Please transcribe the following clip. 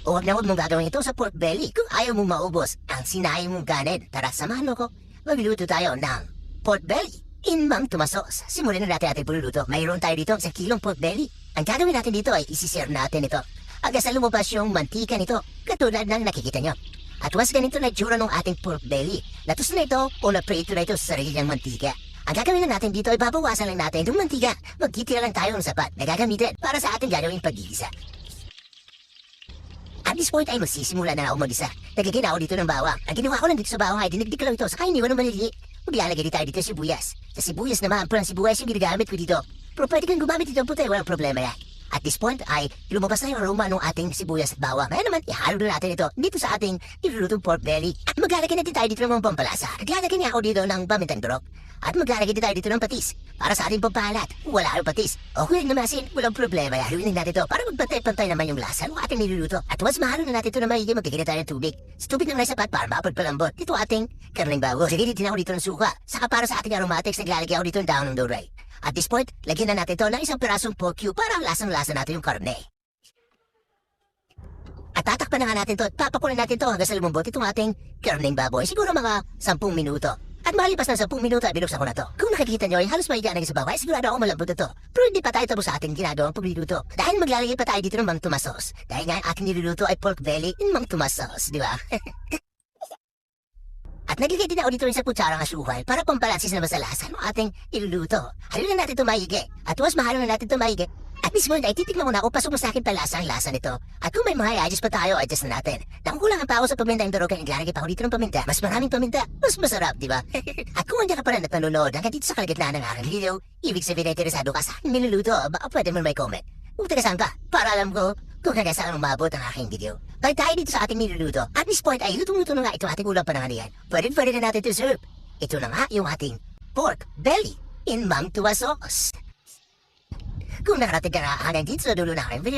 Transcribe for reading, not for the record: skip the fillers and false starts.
O huwag na huwag mong gagawin ito sa pork belly kung ayaw mong maubos ang sinayang mong kanin. Tara, samahan mo ko. Magluluto tayo ng pork belly in Mang Tomasos. Simulan na natin ating pagluluto. Mayroon tayo dito sa kilong pork belly. Ang gagawin natin dito ay isisir natin ito hanggang sa lumabas yung mantika nito, katulad ng nakikita nyo. At once ganito na itsura ng ating pork belly, natus na ito o naprito na ito sa sarili ng mantika. Ang gagawin na natin dito ay babawasan lang natin yung mantika. Magtitira lang tayo ng sapat na gagamitin para sa ating gagawing pag-igisa. At this point ay magsisimula na ako mag-isa. Naglagay na ako dito ng bawang. Ang ginawa ko lang dito sa bawang ay dinigdig ko lang ito saka iniwan ng maliliit. Maglalagay din tayo dito ng sibuyas. Sa sibuyas naman, parang sibuyas yung ginagamit ko dito. Pero pwede kang gumamit dito ng puti, walang problema yan. At this point ay lumabas na yung aroma ng ating sibuyas at bawang. Kaya naman, ihalo na natin ito dito sa ating nilulutong pork belly. At maglalagay na din tayo dito ng mga pampalasa. Naglalagay niya ako dito ng pamintang durog. At maglalagay din tayo dito ng patis para sa ating pampalat. Wala yung patis. O kung yung namasin, walang problema. Haluin natin ito para magpantay-pantay naman yung lasa ng ating niluluto. At once mahalo na natin ito na maigi, magkikita tayo ng tubig. Sa tubig na may sapat para mapagpalambot. Ito ating karning bago. Sige, din ako dito ng suka. Saka para sa ating aromatics, naglalagay ako dito ng daon ng doray. At this point, lagyan na natin ito ng isang pirasong pork cube para lasang-lasa natin yung karne. At tatakpan na nga natin ito at papakulan natin ito hanggang sa lumambot itong ating karning baboy. Siguro mga 10 minuto. At malipas ng 10 minuto ay binuksan ko na to. Kung nakikita nyo ay halos mahiga na sa bawah, ay sigurado ako malambot na to. Pero hindi pa tayo tapos sa ating ginagawang pagluluto. Dahil maglalagay pa tayo dito ng Mang Tomasos. Dahil nga ang ating niluluto ay pork belly in Mang Tomasos, di ba? At naglagay din ako dito rin sa kutsarang asukal para pampalansis na masalasa ng ating iluluto. Haluin na natin ito maigi. At once mahalo na natin ito maigi, at this point ay titikman muna ako pasok mo sa akin palasa ang lasa nito. At kung may mga i-adjust pa tayo, adjust na natin. Nakukulangan pa ako sa paminta yung durog kaya naglalagay pa ako dito ng paminta. Mas maraming paminta, mas masarap, di ba? At kung hindi ka pa rin nanonood hanggang dito sa kalagitnaan ng aking video, ibig sabihin ay interesado ka sa aking niluluto, baka pwede mo may comment. Kung taga-saan ka, para alam ko kung hanggang saan umabot ang aking video. Balik tayo dito sa ating niluluto. At this point ay lutong-luto na nga ito ating ulam pananganian. Pwede na natin ito serve. Ito na nga yung ating pork belly in Mang Tomasos. Kung nakarating ka na hanggang dito sa dulo ng aking video,